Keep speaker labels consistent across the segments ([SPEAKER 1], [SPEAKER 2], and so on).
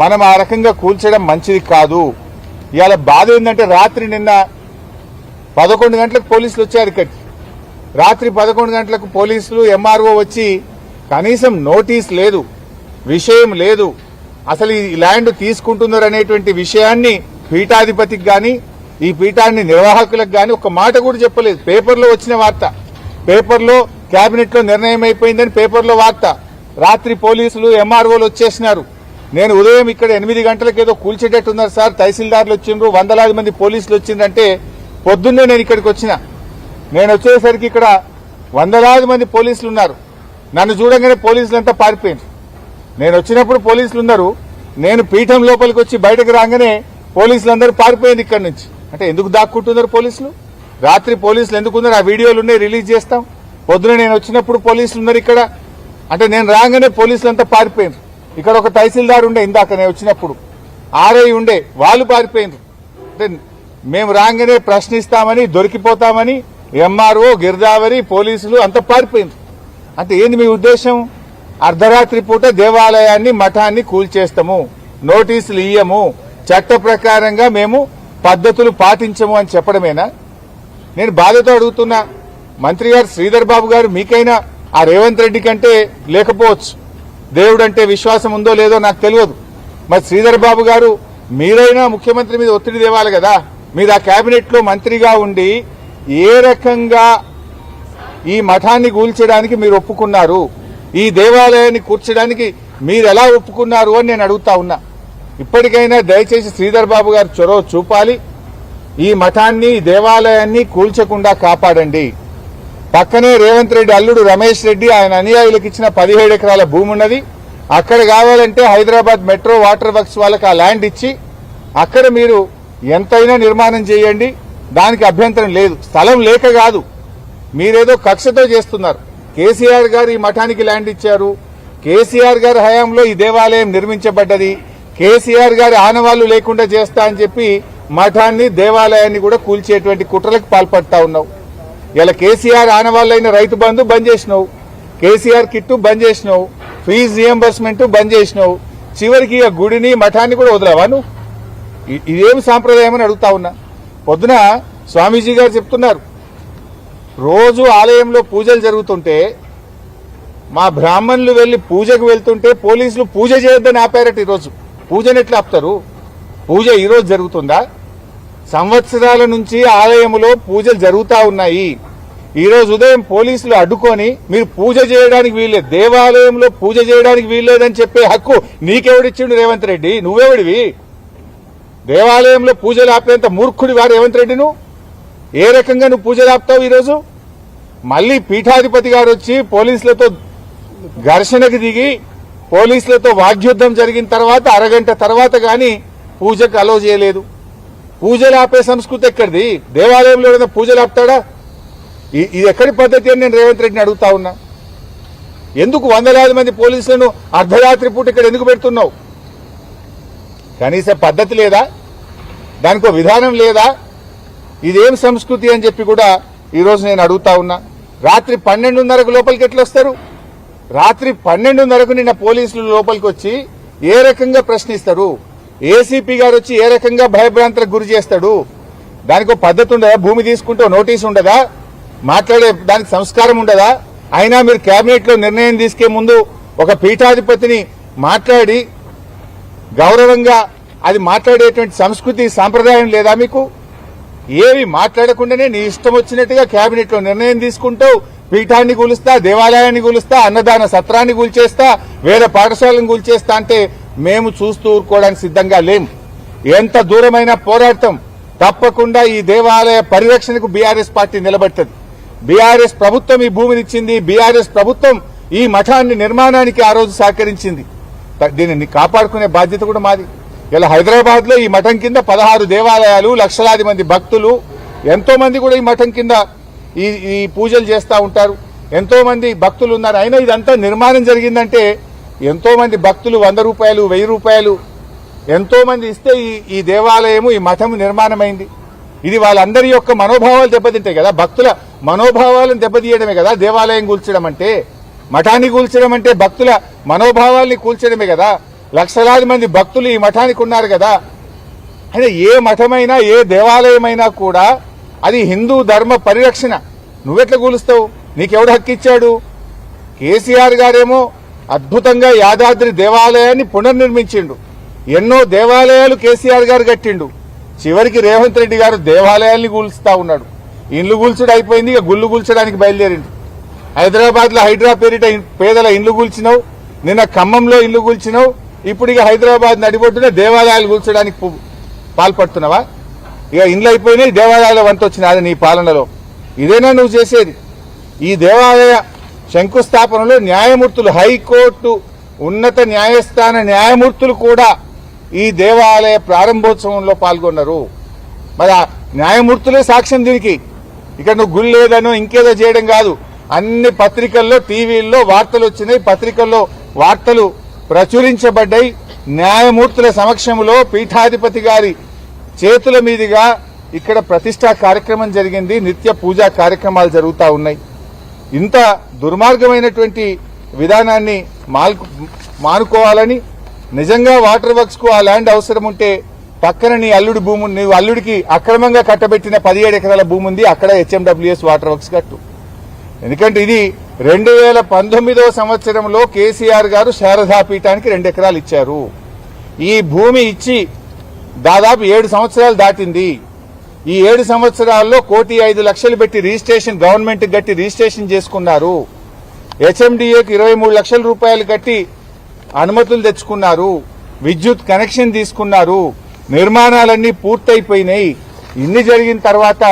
[SPEAKER 1] మనం ఆ రకంగా కూల్చడం మంచిది కాదు. ఇవాళ బాధ ఏంటంటే రాత్రి నిన్న 11 గంటలకు పోలీసులు వచ్చారు ఇక్కడికి. రాత్రి 11 గంటలకు పోలీసులు ఎంఆర్ఓ వచ్చి కనీసం నోటీస్ లేదు, విషయం లేదు, అసలు ఈ ల్యాండ్ తీసుకుంటున్నారు అనేటువంటి విషయాన్ని పీఠాధిపతికి గాని ఈ పీఠాన్ని నిర్వాహకులకు గాని ఒక మాట కూడా చెప్పలేదు. పేపర్లో వచ్చిన వార్త, పేపర్లో కేబినెట్ లో నిర్ణయం అయిపోయిందని పేపర్లో వార్త. రాత్రి పోలీసులు ఎంఆర్ఓలు వచ్చేసినారు. నేను ఉదయం ఇక్కడ 8 గంటలకు ఏదో కూల్చేటట్టున్నారు సార్, తహసీల్దార్లు వచ్చిండ్రు, వందలాది మంది పోలీసులు వచ్చిందంటే పొద్దున్నే నేను ఇక్కడికి వచ్చిన. నేను వచ్చేసరికి ఇక్కడ వందలాది మంది పోలీసులు ఉన్నారు. నన్ను చూడంగానే పోలీసులంతా పారిపోయారు. నేను వచ్చినప్పుడు పోలీసులు ఉన్నారు, నేను పీఠం లోపలికి వచ్చి బయటకు రాగానే పోలీసులందరూ పారిపోయింది ఇక్కడ నుంచి. అంటే ఎందుకు దాక్కుంటున్నారు పోలీసులు? రాత్రి పోలీసులు ఎందుకున్నారు? ఆ వీడియోలు ఉన్నాయి, రిలీజ్ చేస్తాం. పొద్దున నేను వచ్చినప్పుడు పోలీసులు ఉన్నారు ఇక్కడ. అంటే నేను రాగానే పోలీసులంతా పారిపోయారు. ఇక్కడ ఒక తహసీల్దార్ ఉండే, ఇందాక నేను వచ్చినప్పుడు ఆర్ఐ ఉండే, వాళ్ళు పారిపోయినారు. అంటే మేము రాగానే ప్రశ్నిస్తామని, దొరికిపోతామని ఎంఆర్ఓ, గిరిదావరి, పోలీసులు అంతా పారిపోయినారు. అంటే ఏంది మీ ఉద్దేశం? అర్ధరాత్రి పూట దేవాలయాన్ని, మఠాన్ని కూల్చేస్తాము, నోటీసులు ఇయ్యము, చట్ట ప్రకారంగా మేము పద్ధతులు పాటించము అని చెప్పడమేనా? నేను బాధతో అడుగుతున్నా, మంత్రి గారు శ్రీధర్ బాబు గారు, మీకైనా ఆ రేవంత్ రెడ్డి కంటే లేకపోవచ్చు, దేవుడు అంటే విశ్వాసం ఉందో లేదో నాకు తెలియదు. మరి శ్రీధర్ బాబు గారు మీరైనా ముఖ్యమంత్రి మీద ఒత్తిడి తేవాలి కదా. మీరు ఆ కేబినెట్ లో మంత్రిగా ఉండి ఏ రకంగా ఈ మఠాన్ని కూల్చడానికి మీరు ఒప్పుకున్నారు, ఈ దేవాలయాన్ని కూర్చడానికి మీరు ఎలా ఒప్పుకున్నారు అని నేను అడుగుతా ఉన్నా. ఇప్పటికైనా దయచేసి శ్రీధర్ బాబు గారు చొరవ చూపాలి, ఈ మఠాన్ని, దేవాలయాన్ని కూల్చకుండా కాపాడండి. పక్కనే రేవంత్ రెడ్డి అల్లుడు రమేష్ రెడ్డి ఆయన అనుయాయులకు ఇచ్చిన 17 ఎకరాల భూమి ఉన్నది. అక్కడ కావాలంటే హైదరాబాద్ మెట్రో వాటర్ వర్క్స్ వాళ్ళకి ఆ ల్యాండ్ ఇచ్చి అక్కడ మీరు ఎంతైనా నిర్మాణం చేయండి, దానికి అభ్యంతరం లేదు. స్థలం లేక కాదు, మీరేదో కక్షతో చేస్తున్నారు. కేసీఆర్ గారు ఈ మఠానికి ల్యాండ్ ఇచ్చారు, కేసీఆర్ గారి హయాంలో ఈ దేవాలయం నిర్మించబడ్డది, కేసీఆర్ గారి ఆనవాళ్లు లేకుండా చేస్తా అని చెప్పి మఠాన్ని, దేవాలయాన్ని కూడా కూల్చేటువంటి కుట్రలకు పాల్పడతా ఉన్నావు. ఇలా కేసీఆర్ ఆనవాళ్ళైన రైతు బంధు బంద్ చేసినావు, కేసీఆర్ కిట్టు బంద్ చేసినావు, ఫీజు రియంబర్స్మెంట్ బంద్ చేసినావు, చివరికి ఆ గుడిని, మఠాన్ని కూడా వదలవా నువ్వు? ఇదేం సాంప్రదాయం అని అడుగుతా ఉన్నా. పొద్దున స్వామీజీ గారు చెప్తున్నారు, రోజు ఆలయంలో పూజలు జరుగుతుంటే మా బ్రాహ్మణులు వెళ్లి పూజకు వెళ్తుంటే పోలీసులు పూజ చేయొద్దని ఆపారట. ఈరోజు పూజను ఎట్లా ఆపుతారు? పూజ ఈరోజు జరుగుతుందా? సంవత్సరాల నుంచి ఆలయంలో పూజలు జరుగుతా ఉన్నాయి. ఈరోజు ఉదయం పోలీసులు అడ్డుకొని మీరు పూజ చేయడానికి వీల్లేదు, దేవాలయంలో పూజ చేయడానికి వీల్లేదని చెప్పే హక్కు నీకెవడిచ్చిండు రేవంత్ రెడ్డి? నువ్వెవడివి? దేవాలయంలో పూజలు ఆపేంత మూర్ఖుడి వారు రేవంత్ రెడ్డి. నువ్వు ఏ రకంగా నువ్వు పూజలు ఆపుతావు? ఈరోజు మళ్లీ పీఠాధిపతి గారు వచ్చి పోలీసులతో ఘర్షణకు దిగి పోలీసులతో వాగ్యుద్ధం జరిగిన తర్వాత అరగంట తర్వాత గాని పూజకు అలో చేయలేదు. పూజలు ఆపే సంస్కృతి ఎక్కడిది? దేవాలయంలో ఏదైనా పూజలు ఆపుతాడా? ఇది ఎక్కడి పద్ధతి అని నేను రేవంత్ రెడ్డిని అడుగుతా ఉన్నా. ఎందుకు వందలాది మంది పోలీసులను అర్ధరాత్రి పూట ఇక్కడ ఎందుకు పెడుతున్నావు? కనీస పద్ధతి లేదా? దానికో విధానం లేదా? ఇదేం సంస్కృతి అని చెప్పి కూడా ఈరోజు నేను అడుగుతా ఉన్నా. రాత్రి 12:30కు లోపలికి ఎట్లా వస్తారు? రాత్రి 12:30కు నిన్న పోలీసులు లోపలికి వచ్చి ఏ రకంగా ప్రశ్నిస్తారు? ఏసీపీ గారు వచ్చి ఏ రకంగా భయభ్రాంతులకు గురి చేస్తాడు? దానికో పద్ధతి ఉండదా? భూమి తీసుకుంటే నోటీసు ఉండదా? మాట్లాడే దానికి సంస్కారం ఉండదా? అయినా మీరు కేబినెట్ లో నిర్ణయం తీసుకే ముందు ఒక పీఠాధిపతిని మాట్లాడి గౌరవంగా అది మాట్లాడేటువంటి సంస్కృతి, సాంప్రదాయం లేదా మీకు? ఏవి మాట్లాడకుండానే నీ ఇష్టం వచ్చినట్టుగా కేబినెట్ లో నిర్ణయం తీసుకుంటావు. పీఠాన్ని కూలుస్తా, దేవాలయాన్ని కూలుస్తా, అన్నదాన సత్రాన్ని కూల్చేస్తా, వేద పాఠశాలను కూల్చేస్తా అంటే మేము చూస్తూ ఊరుకోవడానికి సిద్ధంగా లేం. ఎంత దూరమైన పోరాటం తప్పకుండా ఈ దేవాలయ పరిరక్షణకు బీఆర్ఎస్ పార్టీ నిలబడుతుంది. బీఆర్ఎస్ ప్రభుత్వం ఈ భూమిని ఇచ్చింది, బీఆర్ఎస్ ప్రభుత్వం ఈ మఠాన్ని నిర్మాణానికి ఆ రోజు సహకరించింది. దీనిని కాపాడుకునే బాధ్యత కూడా మాది. ఇలా హైదరాబాద్ లో ఈ మఠం కింద 16 దేవాలయాలు, లక్షలాది మంది భక్తులు, ఎంతో మంది కూడా ఈ మఠం కింద ఈ పూజలు చేస్తూ ఉంటారు. ఎంతో మంది భక్తులు ఉన్నారు. అయినా ఇదంతా నిర్మాణం జరిగిందంటే ఎంతో మంది భక్తులు 100 రూపాయలు, 1000 రూపాయలు ఎంతో మంది ఇస్తే ఈ దేవాలయము, ఈ మఠము నిర్మాణమైంది. ఇది వాళ్ళందరి యొక్క మనోభావాలు దెబ్బతింటాయి కదా. భక్తుల మనోభావాలను దెబ్బతీయడమే కదా దేవాలయం కూల్చడం అంటే. మఠాన్ని కూల్చడం అంటే భక్తుల మనోభావాల్ని కూల్చడమే కదా. లక్షలాది మంది భక్తులు ఈ మఠానికి ఉన్నారు కదా. అంటే ఏ మఠమైనా ఏ దేవాలయమైనా కూడా అది హిందూ ధర్మ పరిరక్షణ. నువ్వెట్లా కూలుస్తావు? నీకెవడు హక్కు ఇచ్చాడు? కేసీఆర్ గారేమో అద్భుతంగా యాదాద్రి దేవాలయాన్ని పునర్నిర్మించిండు. ఎన్నో దేవాలయాలు కేసీఆర్ గారు కట్టిండు. చివరికి రేవంత్ రెడ్డి గారు దేవాలయాల్ని కూల్చుతా ఉన్నాడు. ఇండ్లు కూల్చుడు అయిపోయింది, ఇక గుళ్ళు కూల్చడానికి బయలుదేరిండు. హైదరాబాద్ లో హైడ్రా పేరిట పేదల ఇండ్లు కూల్చినావు, నిన్న ఖమ్మంలో ఇల్లు కూల్చినావు, ఇప్పుడు ఇక హైదరాబాద్ నడిబొడ్డున దేవాలయాలు కూల్చడానికి పాల్పడుతున్నావా? ఇక ఇండ్లు అయిపోయినాయి, దేవాలయాల వంత వచ్చినాది నీ పాలనలో. ఇదేనా నువ్వు చేసేది? ఈ దేవాలయ శంకుస్థాపనలో న్యాయమూర్తులు, హైకోర్టు ఉన్నత న్యాయస్థాన న్యాయమూర్తులు కూడా ఈ దేవాలయ ప్రారంభోత్సవంలో పాల్గొన్నారు. మరి ఆ న్యాయమూర్తులే సాక్ష్యం దీనికి. ఇక్కడ నువ్వు గుళ్ళు లేదనో ఇంకేదో చేయడం కాదు. అన్ని పత్రికల్లో, టీవీల్లో వార్తలు వచ్చినాయి, పత్రికల్లో వార్తలు ప్రచురించబడ్డాయి. న్యాయమూర్తుల సమక్షంలో పీఠాధిపతి గారి చేతుల మీదుగా ఇక్కడ ప్రతిష్టా కార్యక్రమం జరిగింది. నిత్య పూజా కార్యక్రమాలు జరుగుతూ ఉన్నాయి. ఇంత దుర్మార్గమైనటువంటి విధానాన్ని మానుకోవాలని, నిజంగా వాటర్ వర్క్స్ కు ఆ ల్యాండ్ అవసరం ఉంటే పక్కన నీ అల్లుడి భూమి, నీవు అల్లుడికి అక్రమంగా కట్టబెట్టిన 17 ఎకరాల భూమి ఉంది, అక్కడ హెచ్ఎండబ్ల్యూఎస్ వాటర్ వర్క్స్ కట్టు. ఎందుకంటే ఇది 2019వ సంవత్సరంలో కేసీఆర్ గారు శారదా పీఠానికి 2 ఎకరాలు ఇచ్చారు. ఈ భూమి ఇచ్చి దాదాపు 7 సంవత్సరాలు దాటింది. ఈ 7 సంవత్సరాల్లో 1,05,00,000 పెట్టి రిజిస్ట్రేషన్, గవర్నమెంట్ కట్టి రిజిస్ట్రేషన్ చేసుకున్నారు. హెచ్ఎండిఏకి 23 లక్షల రూపాయలు కట్టి అనుమతులు తెచ్చుకున్నారు. విద్యుత్ కనెక్షన్ తీసుకున్నారు. నిర్మాణాలన్నీ పూర్తయిపోయినాయి. ఇన్ని జరిగిన తర్వాత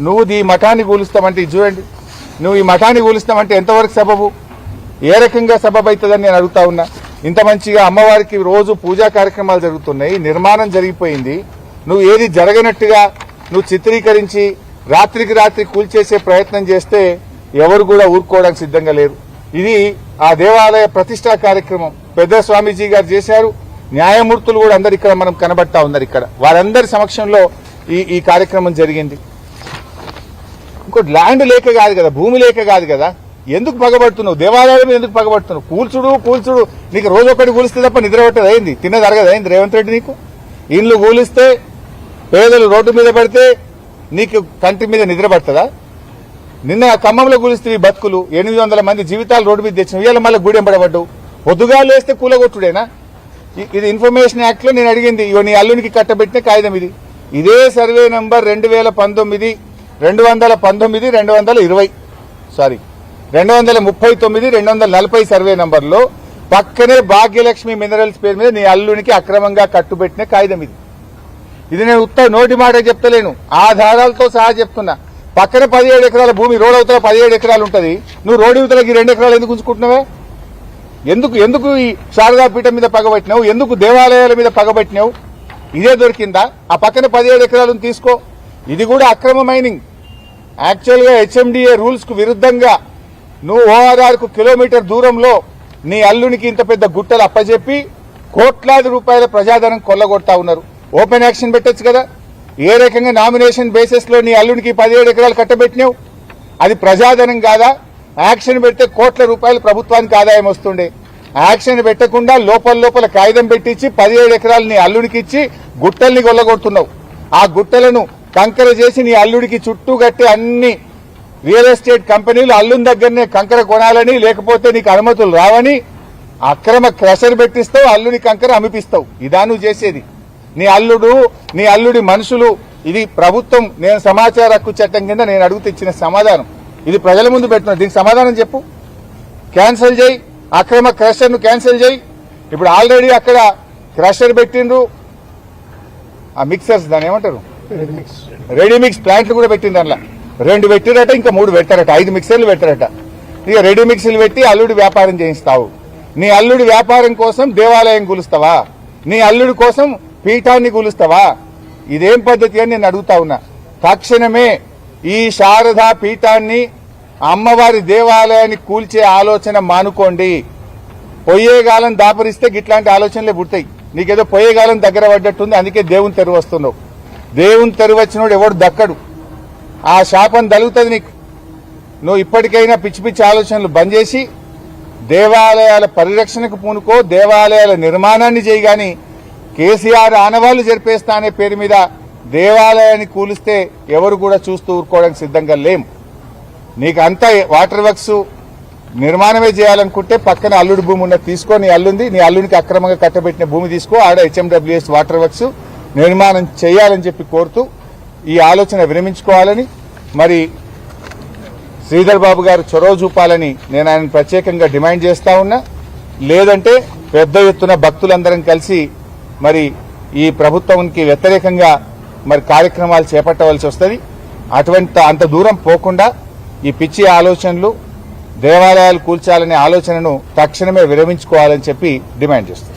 [SPEAKER 1] నువ్వు ఈ మఠాన్ని కూలుస్తామంటే, చూడండి, నువ్వు ఈ మఠాన్ని కూలుస్తామంటే ఎంతవరకు సబబు, ఏ రకంగా సబబు అవుతుందని నేను అడుగుతా ఉన్నా. ఇంత మంచిగా అమ్మవారికి రోజు పూజా కార్యక్రమాలు జరుగుతున్నాయి, నిర్మాణం జరిగిపోయింది. నువ్వు ఏది జరగనట్టుగా నువ్వు చిత్రీకరించి రాత్రికి రాత్రి కూల్చేసే ప్రయత్నం చేస్తే ఎవరు కూడా ఊరుకోవడానికి సిద్ధంగా లేరు. ఇది ఆ దేవాలయ ప్రతిష్టా కార్యక్రమం పెద్ద స్వామీజీ గారు చేశారు. న్యాయమూర్తులు కూడా అందరు ఇక్కడ మనం కనబడతా ఉన్నారు. ఇక్కడ వారందరి సమక్షంలో ఈ కార్యక్రమం జరిగింది. ఇంకోటి ల్యాండ్ లేక కాదు కదా, భూమి లేక కాదు కదా. ఎందుకు పగబడుతున్నావు? దేవాలయం ఎందుకు పగబడుతున్నావు? కూల్చుడు నీకు రోజు ఒకటి కూలిస్తే తప్ప నిద్ర పట్టదు అయింది, తిన్నది అరగదు అయింది రేవంత్ రెడ్డి నీకు. ఇండ్లు కూలిస్తే, పేదలు రోడ్డు మీద పడితే నీకు కంటి మీద నిద్ర పడుతుందా? నిన్న ఖమ్మంలో కూలిస్తే ఈ బతుకులు 800 మంది జీవితాలు రోడ్డు మీద తెచ్చిన, ఇవాళ మళ్ళీ గూడెం పడబడ్డావు. పొద్దుగా లేస్తే కూలగొట్టుడేనా? ఇది ఇన్ఫర్మేషన్ యాక్ట్ లో నేను అడిగింది. ఇవో నీ అల్లునికి కట్టబెట్టిన కాగితం ఇది. ఇదే సర్వే నంబర్ 2019, 219, 220 సారీ 239, 240 సర్వే నంబర్లో పక్కనే భాగ్యలక్ష్మి మినరల్స్ పేరు మీద నీ అల్లునికి అక్రమంగా కట్టుబెట్టిన కాగితం ఇది. ఇది నేను నోటి మాట చెప్తలేను, ఆధారాలతో సహా చెప్తున్నా. పక్కన 17 ఎకరాల భూమి, రోడ్ అవతల 17 ఎకరాలు ఉంటుంది. నువ్వు రోడ్డు అవతలకి 2 ఎకరాలు ఎందుకు ఉంచుకుంటున్నావే? ఎందుకు ఈ శారదా పీఠం మీద పగబట్టినావు? ఎందుకు దేవాలయాల మీద పగబట్టినావు? ఇదే దొరికిందా? ఆ పక్కన 17 ఎకరాలను తీసుకో. ఇది కూడా అక్రమ మైనింగ్. యాక్చువల్ గా హెచ్ఎండిఏ రూల్స్ కు విరుద్ధంగా నువ్వు ఓఆర్ఆర్ కు కిలోమీటర్ దూరంలో నీ అల్లునికి ఇంత పెద్ద గుట్టలు అప్పచెప్పి కోట్లాది రూపాయల ప్రజాధనం కొల్లగొడతా ఉన్నారు. ఓపెన్ యాక్షన్ పెట్టొచ్చు కదా. ఏ రకంగా నామినేషన్ బేసిస్ లో నీ అల్లునికి 17 ఎకరాలు కట్టబెట్టినావు? అది ప్రజాధనం కాదా? యాక్షన్ పెడితే కోట్ల రూపాయలు ప్రభుత్వానికి ఆదాయం వస్తుండే. యాక్షన్ పెట్టకుండా లోపల కాగితం పెట్టించి 17 ఎకరాలు నీ అల్లుడికి ఇచ్చి గుట్టల్ని కొల్లగొడుతున్నావు. ఆ గుట్టలను కంకర చేసి నీ అల్లుడికి చుట్టూ కట్టి అన్ని రియల్ ఎస్టేట్ కంపెనీలు అల్లుని దగ్గరనే కంకర కొనాలని, లేకపోతే నీకు అనుమతులు రావని అక్రమ క్రషర్ పెట్టిస్తావు, అల్లుని కంకర అమిపిస్తావు. ఇదా నువ్వు చేసేది? నీ అల్లుడి మనుషులు. ఇది ప్రభుత్వం, నేను సమాచార హక్కు చట్టం కింద నేను అడుగుతూ ఇచ్చిన సమాధానం. ఇది ప్రజల ముందు పెట్టున్నా. దీనికి సమాధానం చెప్పు. క్యాన్సిల్ చేయి, అక్రమ క్రషర్ ను క్యాన్సిల్ చేయి. ఇప్పుడు ఆల్రెడీ అక్కడ క్రషర్ పెట్టిండ్రు, ఆ మిక్సర్స్ దాని ఏమంటారు, రెడీమిక్స్ ప్లాంట్లు కూడా పెట్టిండ్రు. అందులో 2 పెట్టిరట, ఇంకా 3 పెట్టారట, 5 మిక్సర్లు పెట్టారట. ఇక రెడీమిక్స్లు పెట్టి అల్లుడి వ్యాపారం చేయిస్తావు. నీ అల్లుడి వ్యాపారం కోసం దేవాలయం కూలుస్తావా? నీ అల్లుడి కోసం పీఠాన్ని కూలుస్తావా? ఇదేం పద్ధతి అని నేను అడుగుతా ఉన్నా. తక్షణమే ఈ శారదా పీఠాన్ని, అమ్మవారి దేవాలయాన్ని కూల్చే ఆలోచన మానుకోండి. పొయ్యేగాలం దాపరిస్తే గిట్లాంటి ఆలోచనలే పుడతాయి. నీకేదో పొయ్యేగాలం దగ్గర పడ్డట్టుంది, అందుకే దేవుని తెరువు వస్తున్నావు. దేవుని తెరువు వచ్చినోడు ఎవడు దక్కడు. ఆ శాపం తగులుతుంది నీకు. నువ్వు ఇప్పటికైనా పిచ్చి పిచ్చి ఆలోచనలు బంద్ చేసి దేవాలయాల పరిరక్షణకు పూనుకో, దేవాలయాల నిర్మాణాన్ని చేయగాని కేసీఆర్ ఆనవాళ్లు జరిపేస్తా అనే పేరు మీద దేవాలయాన్ని కూలిస్తే ఎవరు కూడా చూస్తూ ఊరుకోవడానికి సిద్ధంగా లేం. నీకు అంతా వాటర్ వర్క్స్ నిర్మాణమే చేయాలనుకుంటే పక్కన అల్లుడి భూమి ఉన్న తీసుకో, నీ అల్లునికి అక్రమంగా కట్టబెట్టిన భూమి తీసుకో, ఆడ హెచ్ఎండబ్ల్యూఎస్ వాటర్ వర్క్స్ నిర్మాణం చేయాలని చెప్పి కోరుతూ ఈ ఆలోచన విరమించుకోవాలని, మరి శ్రీధర్ బాబు గారు చొరవ చూపాలని నేను ఆయన ప్రత్యేకంగా డిమాండ్ చేస్తా ఉన్నా. లేదంటే పెద్ద ఎత్తున భక్తులందరం కలిసి మరి ఈ ప్రభుత్వానికి వ్యతిరేకంగా మరి కార్యక్రమాలు చేపట్టవలసి వస్తుంది. అంత దూరం పోకుండా ఈ పిచ్చి ఆలోచనలు, దేవాలయాలు కూల్చాలనే ఆలోచనను తక్షణమే విరమించుకోవాలని చెప్పి డిమాండ్ చేస్తుంది.